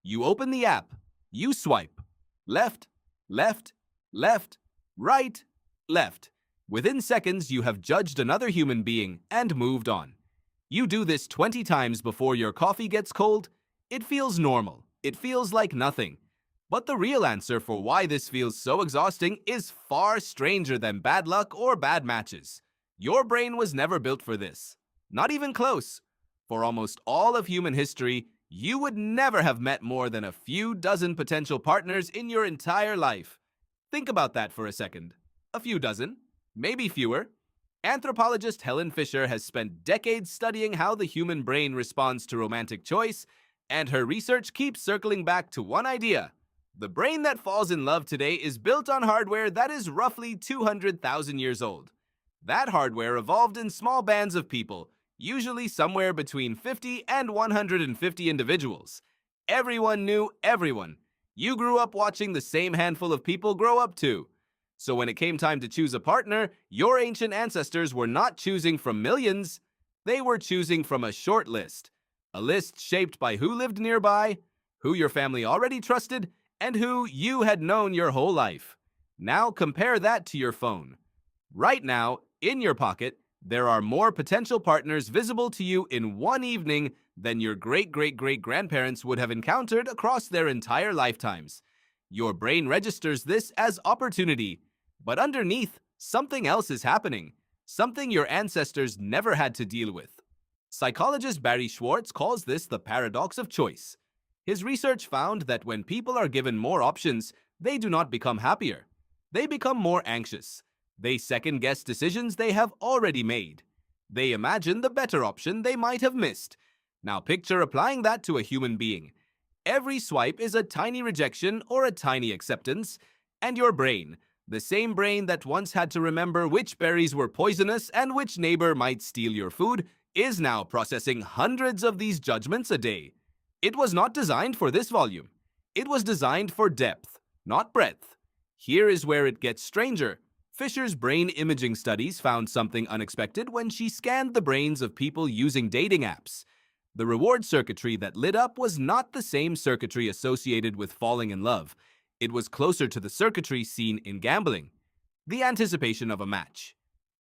You open the app. You swipe. Left, left, left, right, left. Within seconds, you have judged another human being and moved on. You do this 20 times before your coffee gets cold. It feels normal. It feels like nothing. But the real answer for why this feels so exhausting is far stranger than bad luck or bad matches. Your brain was never built for this. Not even close. For almost all of human history, you would never have met more than a few dozen potential partners in your entire life. Think about that for a second. A few dozen, maybe fewer. Anthropologist Helen Fisher has spent decades studying how the human brain responds to romantic choice, and her research keeps circling back to one idea. The brain that falls in love today is built on hardware that is roughly 200,000 years old. That hardware evolved in small bands of people, usually somewhere between 50 and 150 individuals. Everyone knew everyone. You grew up watching the same handful of people grow up too. So when it came time to choose a partner, your ancient ancestors were not choosing from millions. They were choosing from a short list. A list shaped by who lived nearby, who your family already trusted, and who you had known your whole life. Now compare that to your phone. Right now, in your pocket, there are more potential partners visible to you in one evening than your great-great-great-grandparents would have encountered across their entire lifetimes. Your brain registers this as opportunity, but underneath, something else is happening, something your ancestors never had to deal with. Psychologist Barry Schwartz calls this the paradox of choice. His research found that when people are given more options, they do not become happier. They become more anxious. They second-guess decisions they have already made. They imagine the better option they might have missed. Now picture applying that to a human being. Every swipe is a tiny rejection or a tiny acceptance, and your brain, the same brain that once had to remember which berries were poisonous and which neighbor might steal your food, is now processing hundreds of these judgments a day. It was not designed for this volume. It was designed for depth, not breadth. Here is where it gets stranger. Fisher's brain imaging studies found something unexpected when she scanned the brains of people using dating apps. The reward circuitry that lit up was not the same circuitry associated with falling in love. It was closer to the circuitry seen in gambling. The anticipation of a match.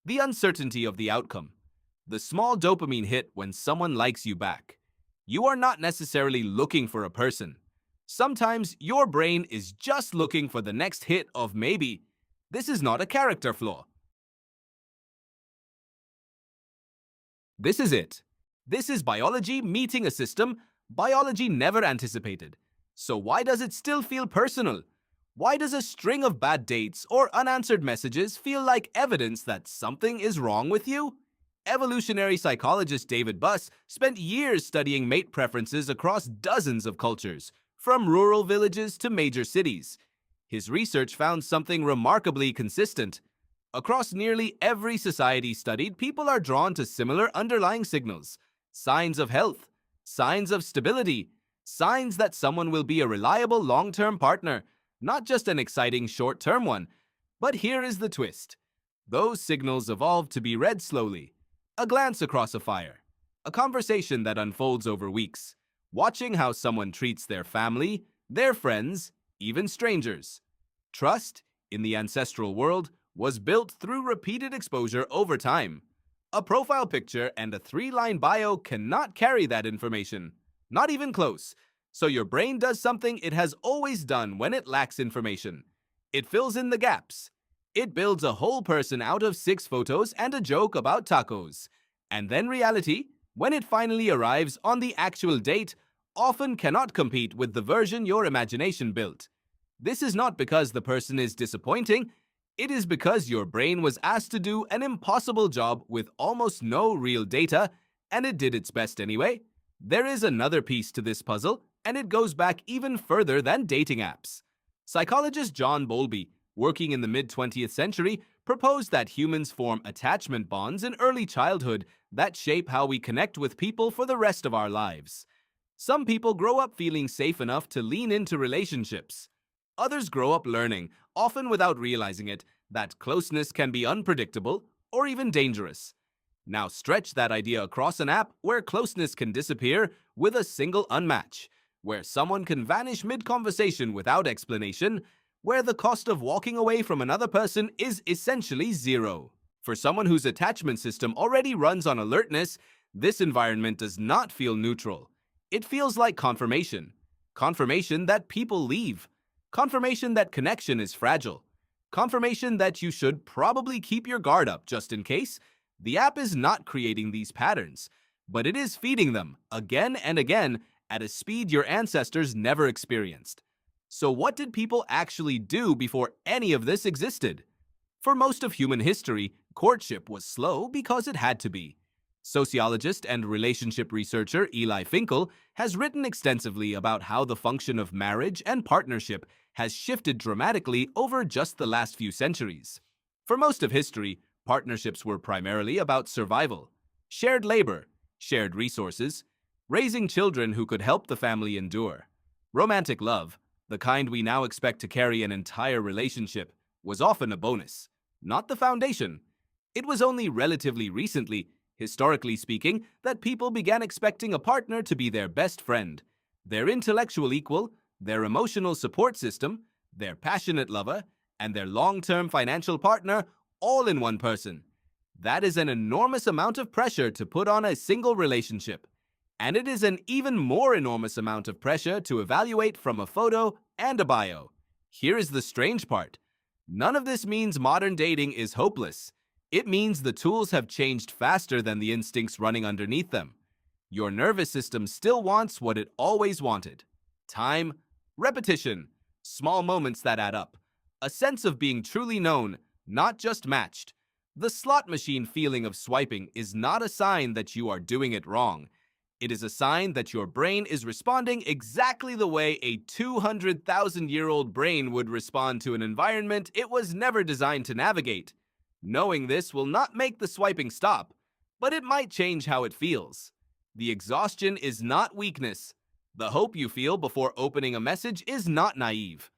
The uncertainty of the outcome. The small dopamine hit when someone likes you back. You are not necessarily looking for a person. Sometimes your brain is just looking for the next hit of maybe. This is not a character flaw. This is it. This is biology meeting a system biology never anticipated. So why does it still feel personal? Why does a string of bad dates or unanswered messages feel like evidence that something is wrong with you? Evolutionary psychologist David Buss spent years studying mate preferences across dozens of cultures, from rural villages to major cities. His research found something remarkably consistent. Across nearly every society studied, people are drawn to similar underlying signals, signs of health, signs of stability, signs that someone will be a reliable long-term partner, not just an exciting short-term one. But here is the twist. Those signals evolved to be read slowly. A glance across a fire, a conversation that unfolds over weeks, watching how someone treats their family, their friends, even strangers. Trust, in the ancestral world, was built through repeated exposure over time. A profile picture and a 3-line bio cannot carry that information, not even close. So your brain does something it has always done when it lacks information. It fills in the gaps. It builds a whole person out of 6 photos and a joke about tacos. And then reality, when it finally arrives on the actual date, often cannot compete with the version your imagination built. This is not because the person is disappointing. It is because your brain was asked to do an impossible job with almost no real data, and it did its best anyway. There is another piece to this puzzle, and it goes back even further than dating apps. Psychologist John Bowlby, working in the mid-20th century, proposed that humans form attachment bonds in early childhood that shape how we connect with people for the rest of our lives. Some people grow up feeling safe enough to lean into relationships. Others grow up learning, often without realizing it, that closeness can be unpredictable or even dangerous. Now stretch that idea across an app where closeness can disappear with a single unmatch. where someone can vanish mid-conversation without explanation, where the cost of walking away from another person is essentially zero. For someone whose attachment system already runs on alertness, this environment does not feel neutral. It feels like confirmation. Confirmation that people leave. Confirmation that connection is fragile. Confirmation that you should probably keep your guard up just in case. The app is not creating these patterns, but it is feeding them again and again at a speed your ancestors never experienced. So what did people actually do before any of this existed? For most of human history, courtship was slow because it had to be. Sociologist and relationship researcher Eli Finkel has written extensively about how the function of marriage and partnership has shifted dramatically over just the last few centuries. For most of history, partnerships were primarily about survival, shared labor, shared resources, raising children who could help the family endure. Romantic love, the kind we now expect to carry an entire relationship, was often a bonus, not the foundation. It was only relatively recently, historically speaking, that people began expecting a partner to be their best friend, their intellectual equal, their emotional support system, their passionate lover, and their long-term financial partner all in one person. That is an enormous amount of pressure to put on a single relationship. And it is an even more enormous amount of pressure to evaluate from a photo and a bio. Here is the strange part. None of this means modern dating is hopeless. It means the tools have changed faster than the instincts running underneath them. Your nervous system still wants what it always wanted. Time, repetition, small moments that add up. A sense of being truly known, not just matched. The slot machine feeling of swiping is not a sign that you are doing it wrong. It is a sign that your brain is responding exactly the way a 200,000-year-old brain would respond to an environment it was never designed to navigate. Knowing this will not make the swiping stop, but it might change how it feels. The exhaustion is not weakness. The hope you feel before opening a message is not naive.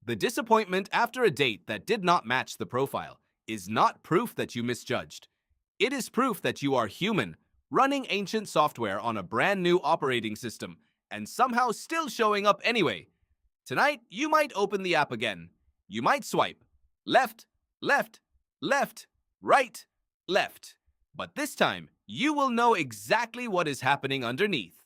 The disappointment after a date that did not match the profile is not proof that you misjudged. It is proof that you are human, running ancient software on a brand new operating system, and somehow still showing up anyway. Tonight, you might open the app again. You might swipe left, left, left, right, left. But this time, you will know exactly what is happening underneath.